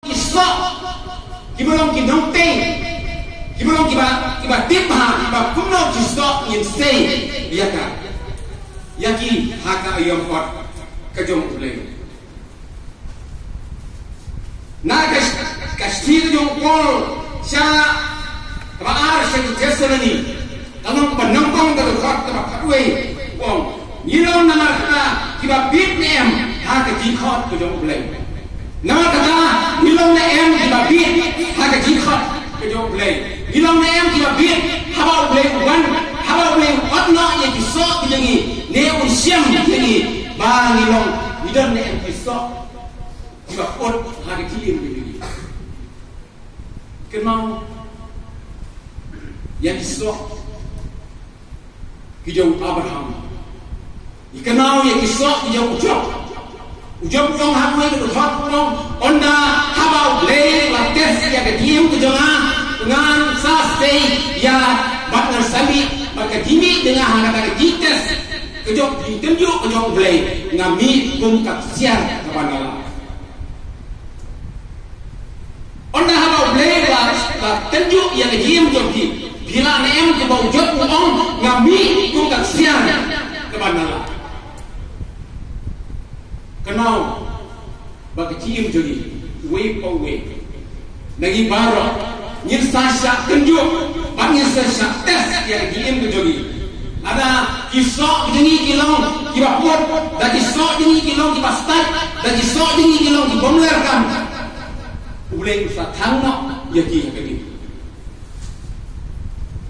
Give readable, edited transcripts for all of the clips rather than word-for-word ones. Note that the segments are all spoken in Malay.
kisok kibalong kinong teng kibalong kiba tipha kiba kumno kisok yin sei biaka yaki haka ayom kot kajong ulay na kastir yung pol siya kabaar siya kijesalani tanong panongkong dalukot kabakatway wong nilong naman ka kiba bit nem haka jikot kajong ulay nama kata nilong na em kiba bit haka jikot kajong ulay nilong na em kiba bit haba ulay uban haba ulay otno yang kisok kijangi ne unsiam kijangi ba nilong nilong na em kisok kiba ot haka kilim kijangi kenal yang kisok kijang Abraham ikanau yang kisok kijang Ujob yang hamai ke dekat orang onda habau leh lates ya kediam kejangan dengan sasei ya bakar sabi bakar gini dengan hangat gites kejok ditunjuk kejok leh ngami bungkak siar kepada Allah onda habau leh la tunjuk ya kediam joki bila nem ke bau jok orang ngami bungkak siar kepada Allah kenal bagi cium jadi way po way lagi baru nyir sasha tunjuk bagi sasha tes yang cium jadi ada kisok jadi kilong kibapur dan kisok jadi kilong kibastat dan kisok jadi kilong kibomlerkan boleh usah tangok ya kini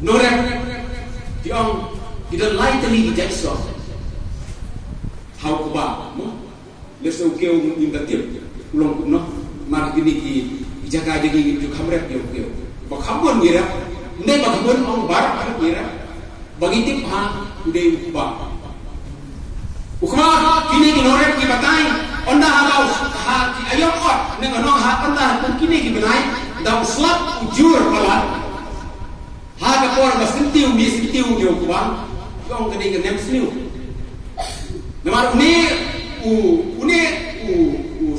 norek diong tidak lain teli kisok hau kubah lesau keu minta tiap ulong kuno mar gini ki jaga jadi ju kamret yo keu ba khambon ngira ne ba khambon ong bar ngira bagi tip ha ude ukma kini ki norep ki batai onda ha ha ayam ot ne no ha onda kini ki benai da slap ujur pala ha ka por ba sentiu mi sentiu yo kuba yong kini ke nem sniu namar ni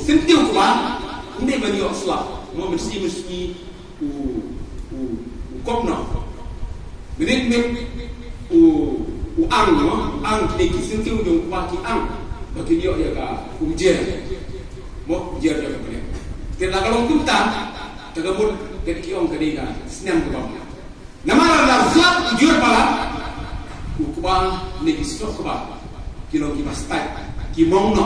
sentiu kuba une bani osla mo mesti kopna menen ang no ang kini sentiu jong kuba ki ang bagi dia ya ka ujian mo ujian ya ka bani tela kalong kumta tagamun kedi ki ong kedi ka snam kuba namara la slap ujur pala kuba ne kisok kuba kilo ki pastai kimong no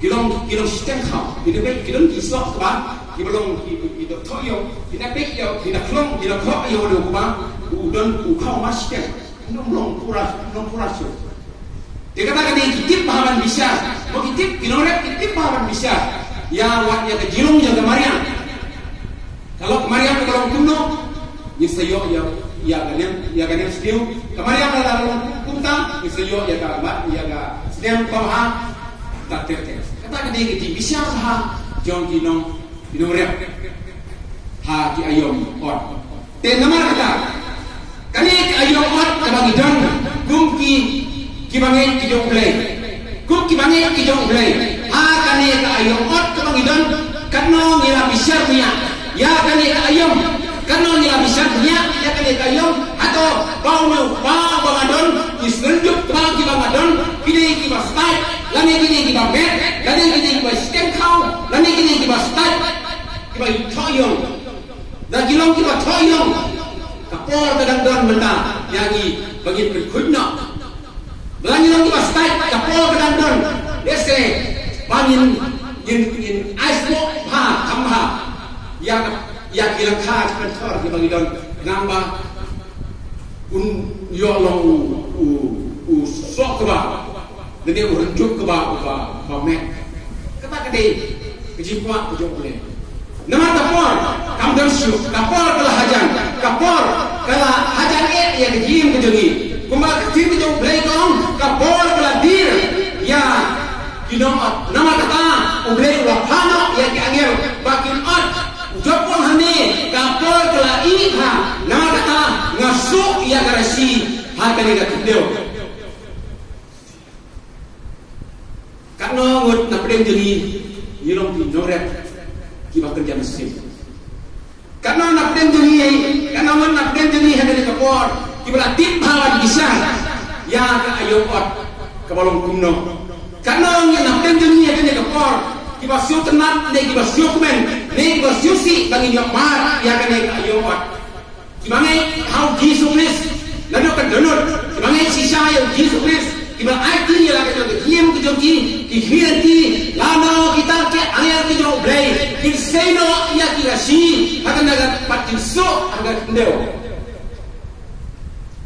kilong sistem khao kilong kisok ba kilong itu toyo kita pekyo kita klong kita kok yo lo ba udon khao mas sistem nong pura so dikatakan ini kitip pahaman bisa mau kitip pahaman bisa ya wat ya ke jilong ya ke Maryam kalau ke Maryam kalau kuno ya sayo ya ganem stiu ke Maryam lalu kunta ya sayo ya ga sedang paham tak terkait. Kata dia kita bisa ha jong kinong rep ha ki ayom ot. Te nama kata kali ki ayom ot bagi dan gum ki bangai ki jong play. Gum ki bangai ki jong play. Ha kali ki ayom ot bagi dan kano ngira bisa punya. Ya kali ki ayom kano ngira bisa punya ya kali ki ayom atau bau bangadon isrenjuk bagi bangadon kini ki bastai lani kini ki babet lani kini ki bastem kau lani kini ki bastai ki ba thoyong da kilong ki ba thoyong kapor kadang don benda yangi bagi berkunno lani ki bastai kapor kadang don dese bangin yin aismo ha kamha ya kilang kha kantor ki bagi don ngamba yolong sok ba nanti urunjuk ke ba mek kata kade kejipua kejok boleh nama kapor kamdan su kapor kala hajan ya kejim kejongi kumba kecil kejok boleh kong kapor kala dir ya kinong nama kata boleh wapano ya kiangel bakin ot jopon hane kapor kala iha nama kata ngasuk ya garasi hakane ka tudeo kakno ngut na pedeng jengi yilong ki norep kiba kerja mesin. Karena nak den jeni, karena nak den jeni hanya kapor, kiba tip hawan kisah, ya ke ayokot kabalong kumno. Karena nak den jeni hanya kapor, kiba siu tenat, ne kiba siu kumen, ne kiba siu si bagi nyok mar, ya ke ayokot. Kiba ngai how Jesus Christ, lalu ke donor, kiba ngai sisa yang Jesus Christ. Kiba arti ya lagi lagi kiam kejoki dikhianti lano kita ke ayat kejo blay kiseno ya kirashi akan naga patinso agar kendeo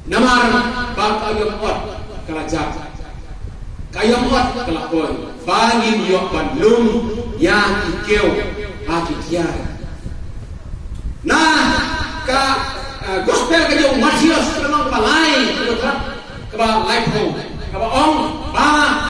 namar bak ayam ot kalajak kayam ot kalakoi bangin yok bandung ya kikeu akikiar nah ka gospel kejo Matius terang kebalai kebalai home. Kalau om, bala,